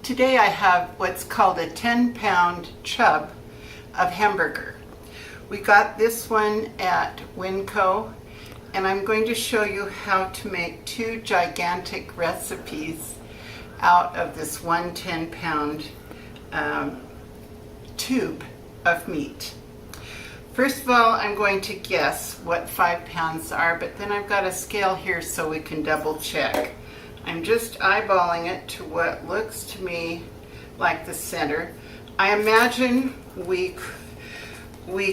Today I have what's called a 10-pound chub of hamburger. We got this one at Winco, and I'm going to show you how to make two gigantic recipes out of this one 10-pound tube of meat. First of all, I'm going to guess what 5 pounds are, but then I've got a scale here so we can double check. I'm just eyeballing it to what looks to me like the center. I imagine we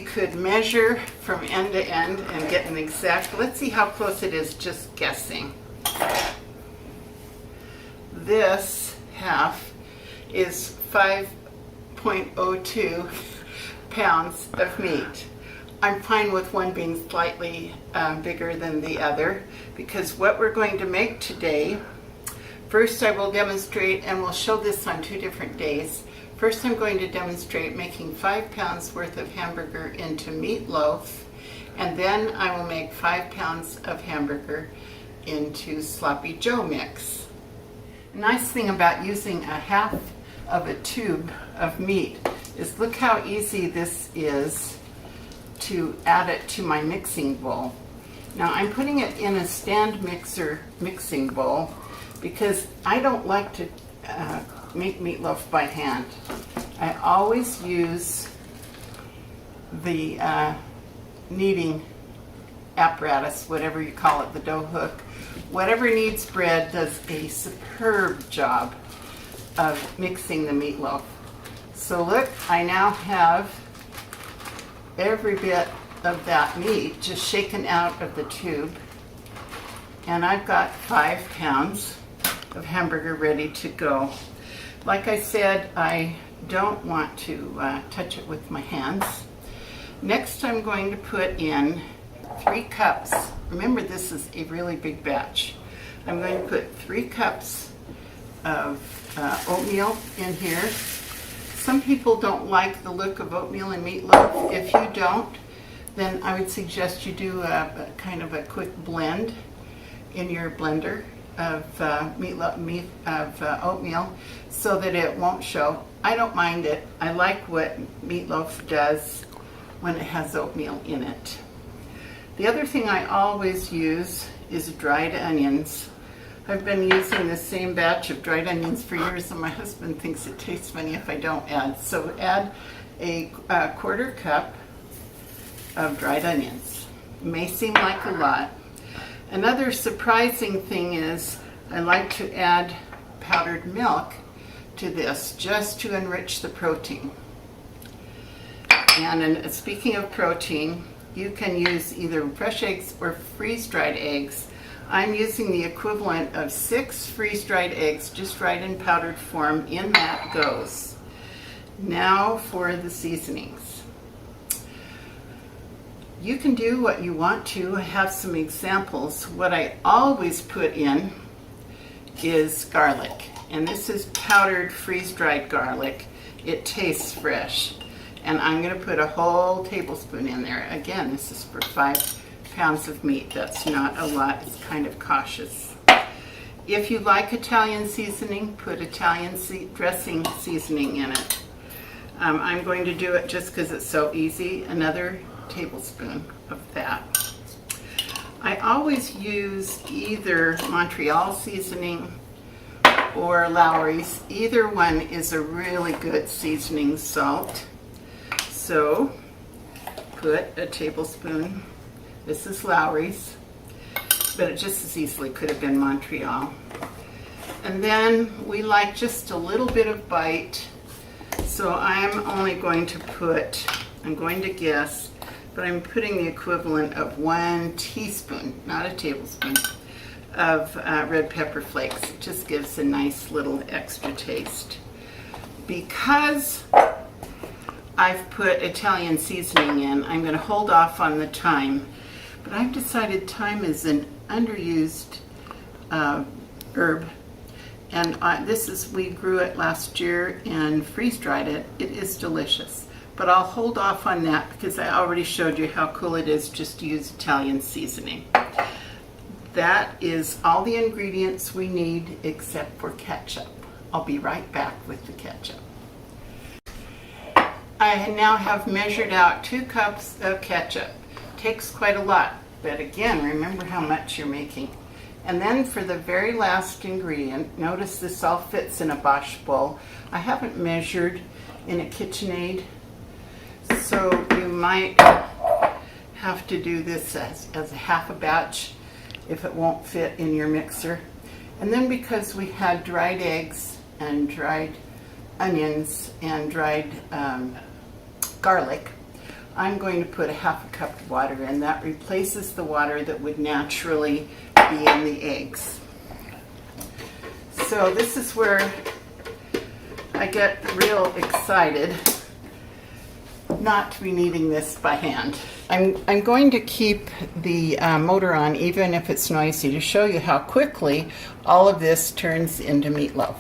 could measure from end to end and get an exact, let's see how close it is, just guessing. This half is 5.02 pounds of meat. I'm fine with one being slightly bigger than the other, because what we're going to make today, first I will demonstrate, and we'll show this on 2 different days. First I'm going to demonstrate making 5 pounds worth of hamburger into meatloaf, and then I will make 5 pounds of hamburger into sloppy joe mix. A nice thing about using a half of a tube of meat is look how easy this is to add it to my mixing bowl. Now I'm putting it in a stand mixer mixing bowl because I don't like to make meatloaf by hand. I always use the kneading apparatus, whatever you call it, the dough hook. Whatever kneads bread does a superb job of mixing the meatloaf. So look, I now have every bit of that meat just shaken out of the tube, and I've got 5 pounds of hamburger ready to go. Like I said, I don't want to touch it with my hands. Next I'm going to put in 3 cups. Remember, this is a really big batch. I'm going to put 3 cups of oatmeal in here. Some people don't like the look of oatmeal and meatloaf. If you don't, then I would suggest you do a kind of a quick blend in your blender of oatmeal so that it won't show. I don't mind it. I like what meatloaf does when it has oatmeal in it. The other thing I always use is dried onions. I've been using the same batch of dried onions for years, and my husband thinks it tastes funny if I don't add. So add a 1/4 cup of dried onions. It may seem like a lot. Another surprising thing is I like to add powdered milk to this just to enrich the protein. And speaking of protein, you can use either fresh eggs or freeze-dried eggs. I'm using the equivalent of 6 freeze-dried eggs, just dried in powdered form. In that goes. Now for the seasonings. You can do what you want to. I have some examples. What I always put in is garlic, and this is powdered freeze-dried garlic. It tastes fresh, and I'm going to put a whole tablespoon in there. Again, this is for 5 pounds of meat. That's not a lot. It's kind of cautious. If you like Italian seasoning, put Italian dressing seasoning in it. I'm going to do it just because it's so easy. Another tablespoon of that. I always use either Montreal seasoning or Lawry's. Either one is a really good seasoning salt. So put a tablespoon. This is Lawry's, but it just as easily could have been Montreal. And then we like just a little bit of bite, so I'm only going to put, I'm going to guess, but I'm putting the equivalent of 1 teaspoon, not a tablespoon, of red pepper flakes. It just gives a nice little extra taste. Because I've put Italian seasoning in, I'm going to hold off on the thyme. But I've decided thyme is an underused herb, and we grew it last year and freeze-dried it. It is delicious, but I'll hold off on that because I already showed you how cool it is just to use Italian seasoning. That is all the ingredients we need except for ketchup. I'll be right back with the ketchup. I now have measured out 2 cups of ketchup. Takes quite a lot, but again, remember how much you're making. And then for the very last ingredient, notice this all fits in a Bosch bowl. I haven't measured in a KitchenAid, so you might have to do this as a half a batch if it won't fit in your mixer. And then because we had dried eggs and dried onions and dried garlic, I'm going to put a half a cup of water in. That replaces the water that would naturally be in the eggs. So this is where I get real excited not to be kneading this by hand. I'm going to keep the motor on even if it's noisy to show you how quickly all of this turns into meatloaf.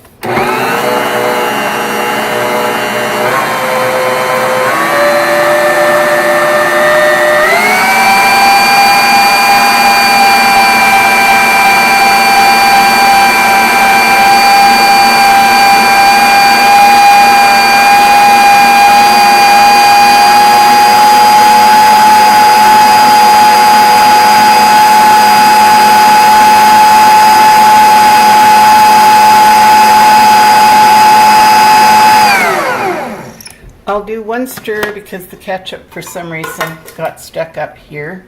I'll do one stir because the ketchup for some reason got stuck up here,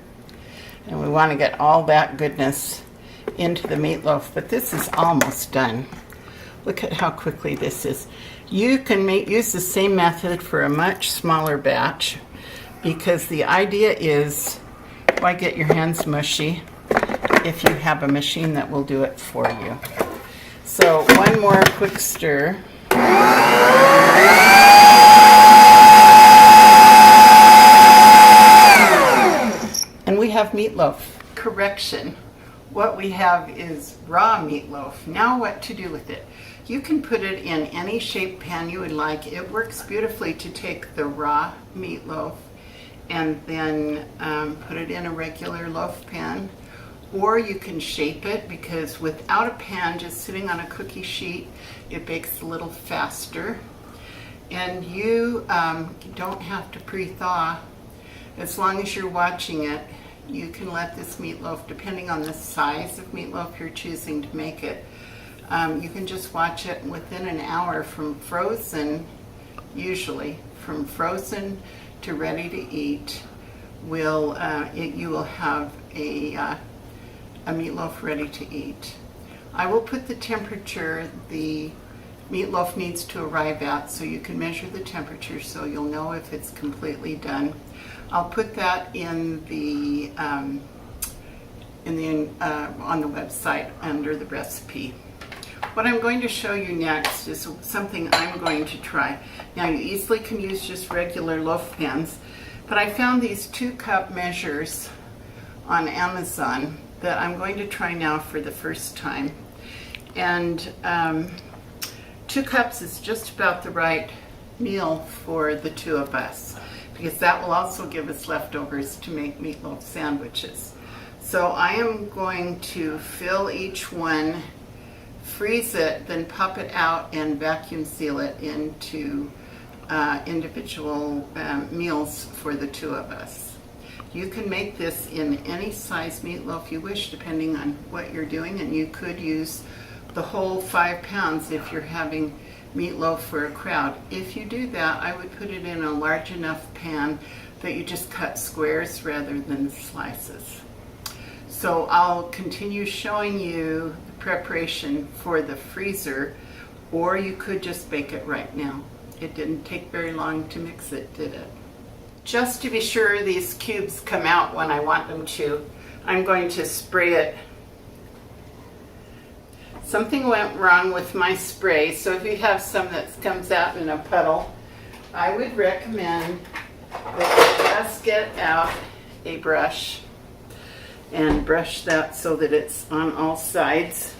and we want to get all that goodness into the meatloaf, but this is almost done. Look at how quickly this is. You can use the same method for a much smaller batch, because the idea is, why get your hands mushy if you have a machine that will do it for you. So one more quick stir. And we have meatloaf. Correction, what we have is raw meatloaf. Now what to do with it? You can put it in any shaped pan you would like. It works beautifully to take the raw meatloaf and then put it in a regular loaf pan. Or you can shape it, because without a pan, just sitting on a cookie sheet, it bakes a little faster. And you don't have to pre-thaw. As long as you're watching it, you can let this meatloaf, depending on the size of meatloaf you're choosing to make it, you can just watch it within an hour from frozen, usually from frozen to ready to eat. You will have a meatloaf ready to eat. I will put the temperature the meatloaf needs to arrive at, so you can measure the temperature so you'll know if it's completely done. I'll put that in the on the website under the recipe. What I'm going to show you next is something I'm going to try. Now, you easily can use just regular loaf pans, but I found these 2-cup measures on Amazon that I'm going to try now for the first time. And 2 cups is just about the right meal for the 2 of us, because that will also give us leftovers to make meatloaf sandwiches. So I am going to fill each one, freeze it, then pop it out and vacuum seal it into individual meals for the 2 of us. You can make this in any size meatloaf you wish, depending on what you're doing, and you could use the whole 5 pounds if you're having meatloaf for a crowd. If you do that, I would put it in a large enough pan that you just cut squares rather than slices. So I'll continue showing you the preparation for the freezer, or you could just bake it right now. It didn't take very long to mix it, did it? Just to be sure these cubes come out when I want them to, I'm going to spray it. Something went wrong with my spray, so if you have some that comes out in a puddle, I would recommend that you just get out a brush and brush that so that it's on all sides.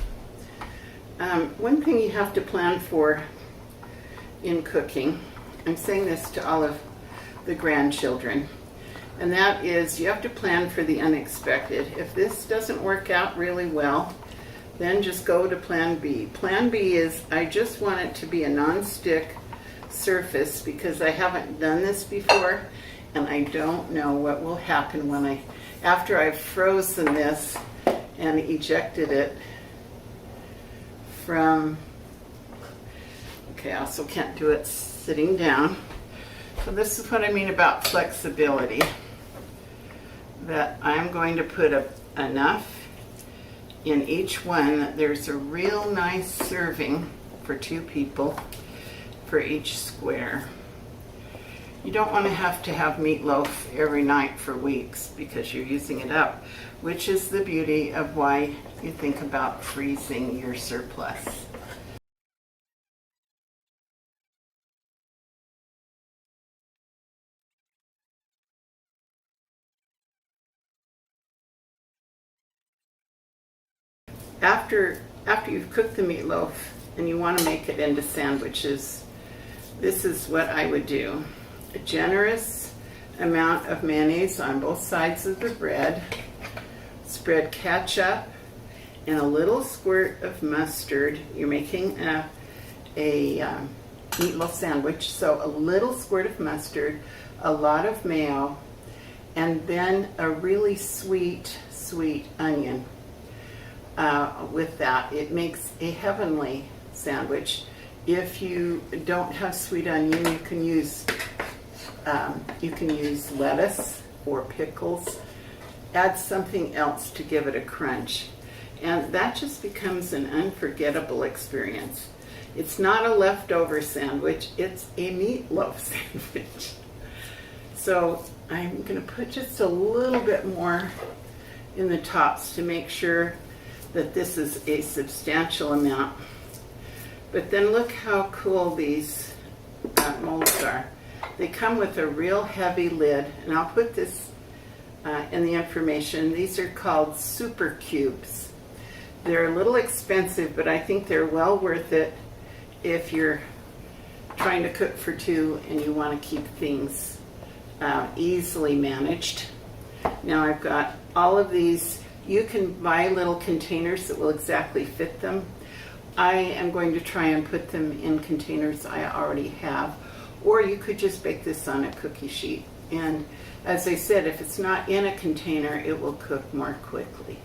One thing you have to plan for in cooking, I'm saying this to all of the grandchildren, and that is you have to plan for the unexpected. If this doesn't work out really well, then just go to plan B. Plan B is I just want it to be a non-stick surface because I haven't done this before and I don't know what will happen when after I've frozen this and ejected it from, okay, I also can't do it sitting down. So this is what I mean about flexibility, that I'm going to put enough in each one that there's a real nice serving for 2 people for each square. You don't want to have meatloaf every night for weeks because you're using it up, which is the beauty of why you think about freezing your surplus. After you've cooked the meatloaf and you want to make it into sandwiches, this is what I would do. A generous amount of mayonnaise on both sides of the bread. Spread ketchup and a little squirt of mustard. You're making a meatloaf sandwich, so a little squirt of mustard, a lot of mayo, and then a really sweet onion. With that, it makes a heavenly sandwich. If you don't have sweet onion, you can use lettuce or pickles. Add something else to give it a crunch, and that just becomes an unforgettable experience. It's not a leftover sandwich, it's a meatloaf sandwich. So I'm going to put just a little bit more in the tops to make sure that this is a substantial amount. But then look how cool these molds are. They come with a real heavy lid, and I'll put this in the information. These are called super cubes. They're a little expensive, but I think they're well worth it if you're trying to cook for 2 and you want to keep things easily managed. Now I've got all of these. You can buy little containers that will exactly fit them. I am going to try and put them in containers I already have, or you could just bake this on a cookie sheet. And as I said, if it's not in a container, it will cook more quickly.